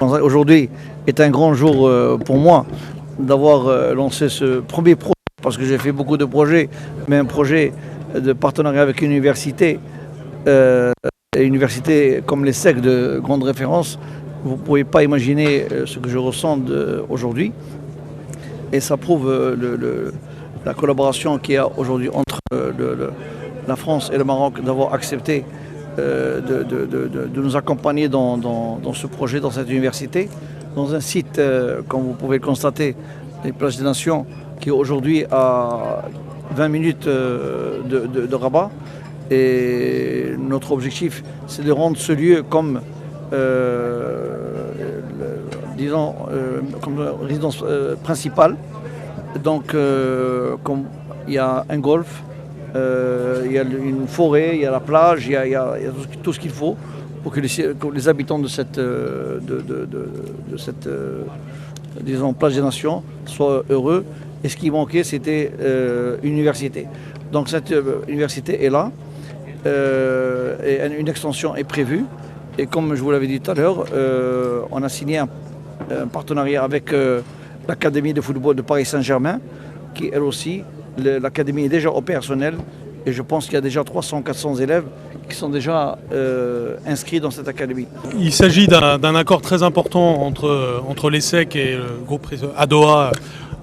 Aujourd'hui est un grand jour pour moi d'avoir lancé ce premier projet, parce que j'ai fait beaucoup de projets, mais un projet de partenariat avec une université, et une université comme l'ESSEC de grande référence. Vous ne pouvez pas imaginer ce que je ressens aujourd'hui. Et ça prouve la collaboration qu'il y a aujourd'hui entre la France et le Maroc, d'avoir accepté de nous accompagner dans ce projet, dans cette université, dans un site, comme vous pouvez le constater, les Plages des Nations, qui est aujourd'hui à 20 minutes de Rabat. Et notre objectif, c'est de rendre ce lieu comme, comme résidence principale. Donc, comme il y a un golf, il y a une forêt, il y a la plage, il y a tout ce qu'il faut pour que les habitants de cette, disons, Plage des Nations soient heureux. Et ce qui manquait, c'était une université. Donc cette université est là, et une extension est prévue. Et comme je vous l'avais dit tout à l'heure, on a signé un partenariat avec l'Académie de football de Paris Saint-Germain, qui elle aussi, l'académie est déjà opérationnelle, et je pense qu'il y a déjà 300-400 élèves qui sont déjà inscrits dans cette académie. Il s'agit d'un accord très important entre l'ESSEC et le groupe ADOA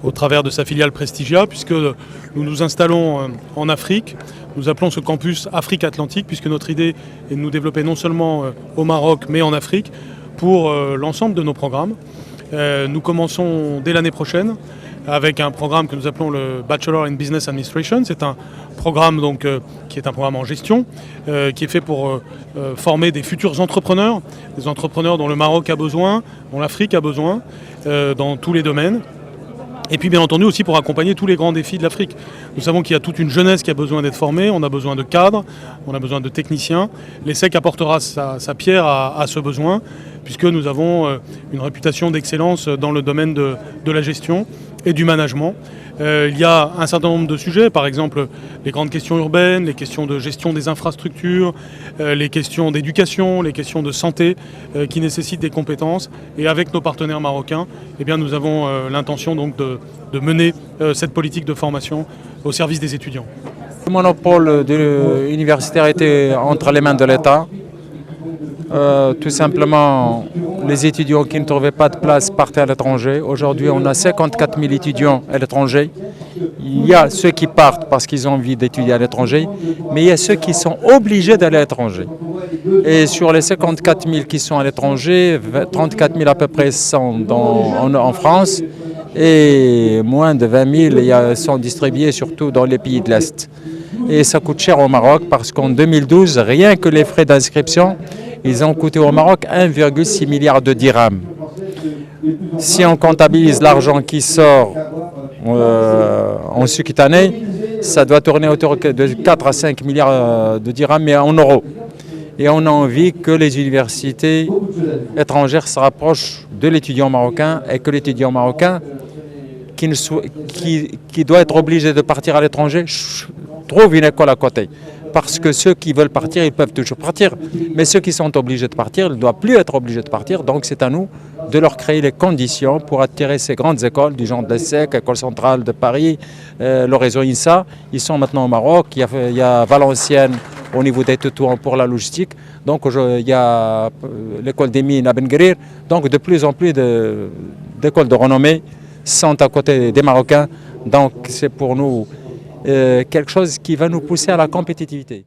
au travers de sa filiale Prestigia, puisque nous nous installons en Afrique. Nous appelons ce campus Afrique Atlantique, puisque notre idée est de nous développer non seulement au Maroc, mais en Afrique, pour l'ensemble de nos programmes. Nous commençons dès l'année prochaine avec un programme que nous appelons le Bachelor in Business Administration. C'est un programme donc, qui est un programme en gestion, qui est fait pour former des futurs entrepreneurs, des entrepreneurs dont le Maroc a besoin, dont l'Afrique a besoin, dans tous les domaines. Et puis bien entendu aussi pour accompagner tous les grands défis de l'Afrique. Nous savons qu'il y a toute une jeunesse qui a besoin d'être formée, on a besoin de cadres, on a besoin de techniciens. L'ESSEC apportera sa pierre à ce besoin, puisque nous avons une réputation d'excellence dans le domaine de la gestion et du management. Il y a un certain nombre de sujets, par exemple les grandes questions urbaines, les questions de gestion des infrastructures, les questions d'éducation, les questions de santé qui nécessitent des compétences. Et avec nos partenaires marocains, eh bien, nous avons l'intention donc de mener cette politique de formation au service des étudiants. Le monopole universitaire était entre les mains de l'État. Tout simplement, les étudiants qui ne trouvaient pas de place partaient à l'étranger. Aujourd'hui, on a 54 000 étudiants à l'étranger. Il y a ceux qui partent parce qu'ils ont envie d'étudier à l'étranger, mais il y a ceux qui sont obligés d'aller à l'étranger. Et sur les 54 000 qui sont à l'étranger, 34 000 à peu près sont en France, et moins de 20 000 sont distribués surtout dans les pays de l'Est. Et ça coûte cher au Maroc parce qu'en 2012, rien que les frais d'inscription, ils ont coûté au Maroc 1,6 milliard de dirhams. Si on comptabilise l'argent qui sort en année, ça doit tourner autour de 4 à 5 milliards de dirhams, mais en euros. Et on a envie que les universités étrangères se rapprochent de l'étudiant marocain et que l'étudiant marocain qui doit être obligé de partir à l'étranger trouve une école à côté. Parce que ceux qui veulent partir, ils peuvent toujours partir. Mais ceux qui sont obligés de partir, ils ne doivent plus être obligés de partir. Donc c'est à nous de leur créer les conditions pour attirer ces grandes écoles du genre de l'ESSEC, École centrale de Paris, le réseau INSA. Ils sont maintenant au Maroc. Il y a Valenciennes au niveau des Tétouans pour la logistique. Donc il y a l'école des mines à Ben Guerir. Donc de plus en plus d'écoles de renommée sont à côté des Marocains. Donc c'est pour nous quelque chose qui va nous pousser à la compétitivité.